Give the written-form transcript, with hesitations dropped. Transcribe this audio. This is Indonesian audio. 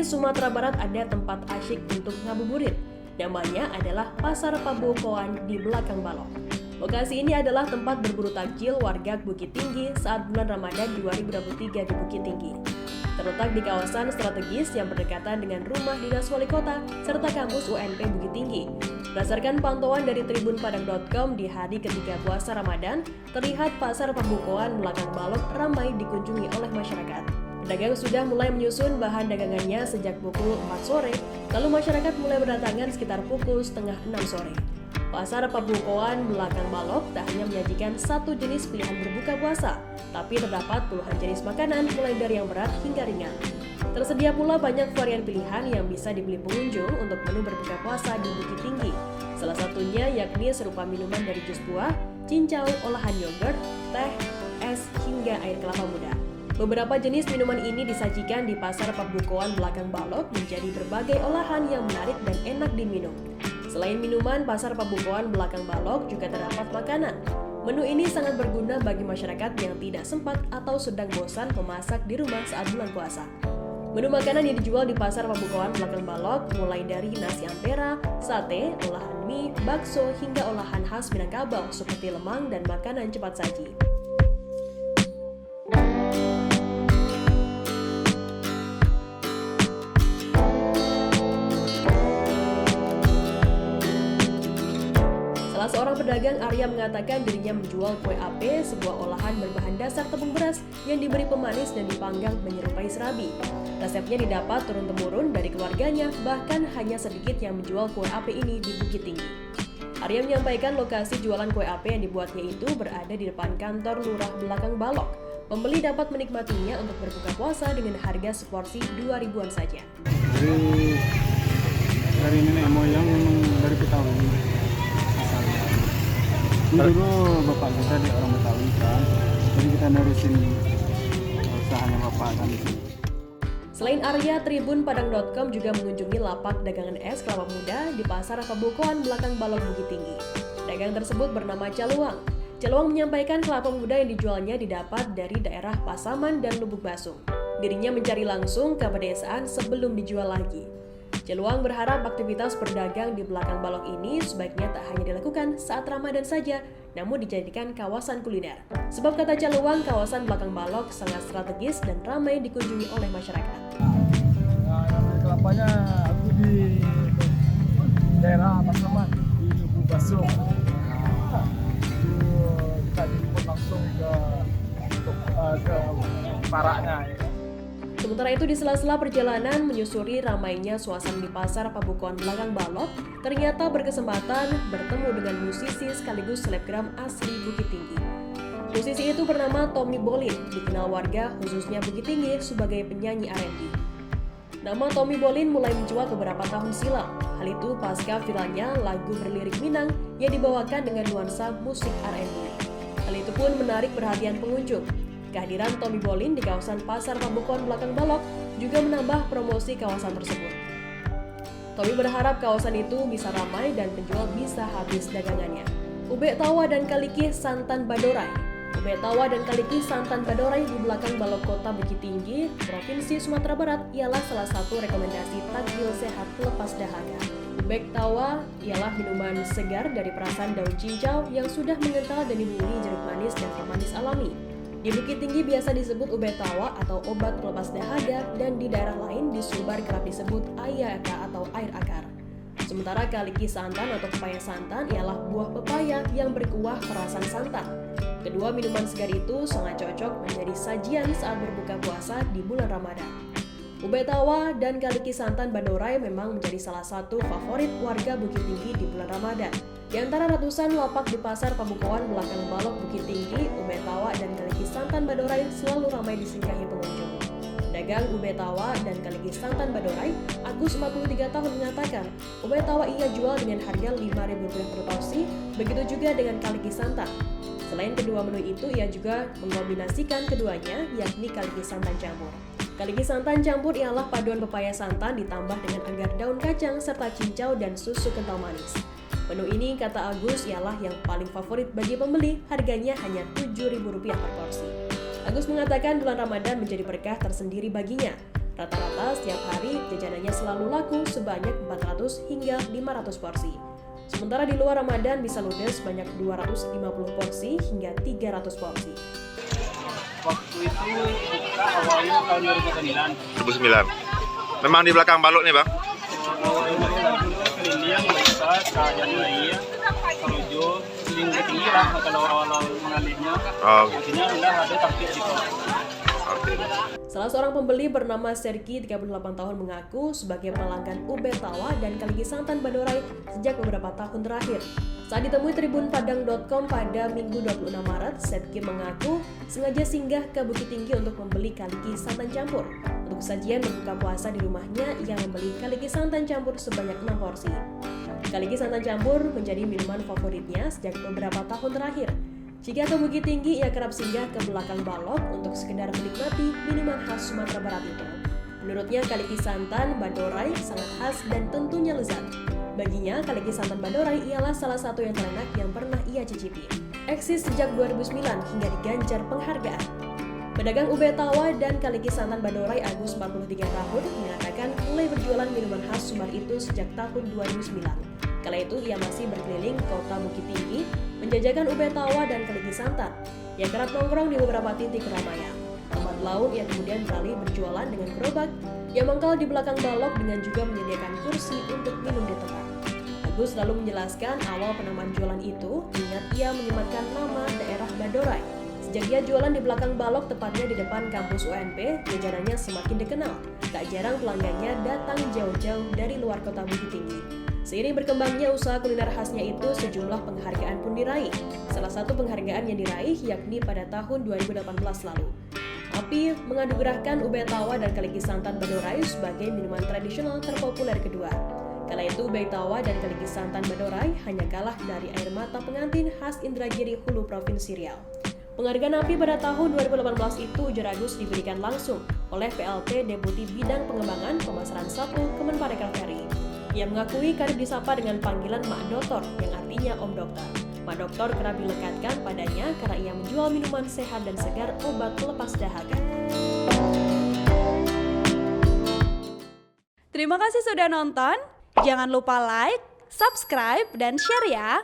Provinsi Sumatera Barat ada tempat asyik untuk ngabuburit. Namanya adalah Pasar Pabukoan di belakang Balok. Lokasi ini adalah tempat berburu takjil warga Bukit Tinggi saat bulan Ramadan 2023 di Bukit Tinggi. Terletak di kawasan strategis yang berdekatan dengan rumah dinas wali kota serta kampus UNP Bukit Tinggi. Berdasarkan pantauan dari tribunpadang.com di hari ketiga puasa Ramadan, terlihat Pasar Pabukoan belakang Balok ramai dikunjungi oleh masyarakat. Pedagang sudah mulai menyusun bahan dagangannya sejak pukul 4 sore, lalu masyarakat mulai berdatangan sekitar pukul setengah 6 sore. Pasar Pabukoan belakang Balok tak hanya menyajikan satu jenis pilihan berbuka puasa, tapi terdapat puluhan jenis makanan mulai dari yang berat hingga ringan. Tersedia pula banyak varian pilihan yang bisa dibeli pengunjung untuk menu berbuka puasa di Bukit Tinggi. Salah satunya yakni serupa minuman dari jus buah, cincau, olahan yogurt, teh, es, hingga air kelapa muda. Beberapa jenis minuman ini disajikan di Pasar Pabukoan belakang Balok menjadi berbagai olahan yang menarik dan enak diminum. Selain minuman, Pasar Pabukoan belakang Balok juga terdapat makanan. Menu ini sangat berguna bagi masyarakat yang tidak sempat atau sedang bosan memasak di rumah saat bulan puasa. Menu makanan yang dijual di Pasar Pabukoan belakang Balok mulai dari nasi ampera, sate, olahan mie, bakso, hingga olahan khas Minangkabau seperti lemang dan makanan cepat saji. Salah seorang pedagang, Arya, mengatakan dirinya menjual kue ape, sebuah olahan berbahan dasar tepung beras yang diberi pemanis dan dipanggang menyerupai serabi. Resepnya didapat turun-temurun dari keluarganya, bahkan hanya sedikit yang menjual kue ape ini di Bukit Tinggi. Arya menyampaikan lokasi jualan kue ape yang dibuatnya itu berada di depan kantor lurah belakang Balok. Pembeli dapat menikmatinya untuk berbuka puasa dengan harga seporsi 2.000-an saja. Dari nenek moyang memang dari Betawi. Dulu bapak kita di orang Betawi kan, jadi kita nerusin usahanya bapak kan. Selain Arya, tribunpadang.com juga mengunjungi lapak dagangan es kelapa muda di Pasar Pabukoan belakang Balok Bukit Tinggi. Dagang tersebut bernama Caluang. Caluang menyampaikan kelapa muda yang dijualnya didapat dari daerah Pasaman dan Lubuk Basung. Dirinya mencari langsung ke pedesaan sebelum dijual lagi. Caluang berharap aktivitas berdagang di belakang Balok ini sebaiknya tak hanya dilakukan saat Ramadan saja, namun dijadikan kawasan kuliner. Sebab kata Caluang, kawasan belakang Balok sangat strategis dan ramai dikunjungi oleh masyarakat. Kelapanya aku di daerah Pasaman, di Lubuk Basung. Itu kita jemput langsung ke paraknya. Sementara itu, di sela-sela perjalanan menyusuri ramainya suasana di Pasar Pabukoan belakang Balok, ternyata berkesempatan bertemu dengan musisi sekaligus selebgram asli Bukit Tinggi. Musisi itu bernama Tommy Bolin, dikenal warga khususnya Bukit Tinggi sebagai penyanyi R&B. Nama Tommy Bolin mulai mencuat beberapa tahun silam. Hal itu pasca viralnya lagu berlirik Minang yang dibawakan dengan nuansa musik R&B. Hal itu pun menarik perhatian pengunjung. Kehadiran Tommy Bolin di kawasan Pasar Pabukoan belakang Balok juga menambah promosi kawasan tersebut. Tommy berharap kawasan itu bisa ramai dan penjual bisa habis dagangannya. Ubek Tawa dan Kaliki Santan Badorai. Ubek Tawa dan Kaliki Santan Badorai di belakang Balok Kota Bukit Tinggi, Provinsi Sumatera Barat ialah salah satu rekomendasi takjil sehat lepas dahaga. Ubek Tawa ialah minuman segar dari perasan daun cincau yang sudah mengental dan dibumbui jeruk manis dan teh manis alami. Di Bukit Tinggi biasa disebut ubek tawa atau obat pelepas dahaga, dan di daerah lain di Sumbar kerap disebut ayaka atau air akar. Sementara Kaliki santan atau pepaya santan ialah buah pepaya yang berkuah perasan santan. Kedua minuman segar itu sangat cocok menjadi sajian saat berbuka puasa di bulan Ramadan. Ubek Tawa dan Kaliki Santan Badorai memang menjadi salah satu favorit warga Bukit Tinggi di bulan Ramadan. Di antara ratusan lapak di Pasar Pabukoan belakang Balok Bukit Tinggi, Ubek Tawa dan Kaliki Santan Badorai selalu ramai disinggahi pengunjung. Pedagang Ubek Tawa dan Kaliki Santan Badorai, Agus 43 tahun mengatakan, Ubek Tawa ia jual dengan harga Rp5.000 per porsi, begitu juga dengan Kaliki Santan. Selain kedua menu itu, ia juga mengombinasikan keduanya, yakni Kaliki Santan campur. Kaliki santan campur ialah paduan pepaya santan ditambah dengan agar daun kacang serta cincau dan susu kental manis. Menu ini, kata Agus, ialah yang paling favorit bagi pembeli, harganya hanya Rp7.000 per porsi. Agus mengatakan bulan Ramadan menjadi berkah tersendiri baginya. Rata-rata setiap hari jajanannya selalu laku sebanyak 400 hingga 500 porsi. Sementara di luar Ramadan bisa ludes sebanyak 250 porsi hingga 300 porsi. Waktu itu buka awalnya tahun 2009. 2009. Memang di belakang balok nih, Bang? Keliliang, Maisat, Kajani, Laia, Karojo, Seling Tinggi lah kalau awal-awal mengalirnya. Oh, Akhirnya udah ada taktik gitu. oke. Salah seorang pembeli bernama Sergi, 38 tahun mengaku sebagai pelanggan Ubed Tawa dan Kaliki Santan Badorai sejak beberapa tahun terakhir. Saat ditemui tribunpadang.com pada Minggu 26 Maret, Sergi mengaku sengaja singgah ke Bukit Tinggi untuk membeli kaliki santan campur. Untuk sajian berbuka puasa di rumahnya, ia membeli kaliki santan campur sebanyak 6 porsi. Kaliki santan campur menjadi minuman favoritnya sejak beberapa tahun terakhir. Jika ke Bukit Tinggi, ia kerap singgah ke belakang balok untuk sekedar menikmati minuman khas Sumatera Barat itu. Menurutnya, kaliki santan Badorai sangat khas dan tentunya lezat. Baginya, kaliki santan Badorai ialah salah satu yang terenak yang pernah ia cicipi. Eksis sejak 2009 hingga diganjar penghargaan. Pedagang Ubed Tawa dan kaliki santan Badorai Agus 43 tahun mengatakan mulai berjualan minuman khas Sumbar itu sejak tahun 2009. Kala itu ia masih berkeliling kota Bukit Tinggi, menjajakan Ubed Tawa dan kaliki santan. Ia kerap nongkrong di beberapa titik keramaian. Lambat laun ia kemudian beralih berjualan dengan gerobak yang mangkal di belakang balok dengan juga menyediakan kursi untuk minum di tempat. Agus lalu menjelaskan awal penamaan jualan itu, ingat ia menyematkan nama daerah Badorai. Sejak ia jualan di belakang balok tepatnya di depan kampus UNP, jajarannya semakin dikenal. Tak jarang pelanggannya datang jauh-jauh dari luar kota Bukit Tinggi. Seiring berkembangnya usaha kuliner khasnya itu, sejumlah penghargaan pun diraih. Salah satu penghargaan yang diraih yakni pada tahun 2018 lalu. API menganugerahkan Ubed Tawa dan kaliki santan Badorai sebagai minuman tradisional terpopuler kedua. Kala itu Ubed Tawa dan kaliki santan Badorai hanya kalah dari air mata pengantin khas Indragiri Hulu Provinsi Riau. Penghargaan API pada tahun 2018 itu ujar Agus diberikan langsung oleh PLT Deputi Bidang Pengembangan Pemasaran 1 Kemenparekraf RI. Ia mengakui karib disapa dengan panggilan Mak Doktor yang artinya Om Dokter. Mak Doktor kerap dilekatkan padanya karena ia menjual minuman sehat dan segar obat pelepas dahaga. Terima kasih sudah nonton. Jangan lupa like, subscribe, dan share ya.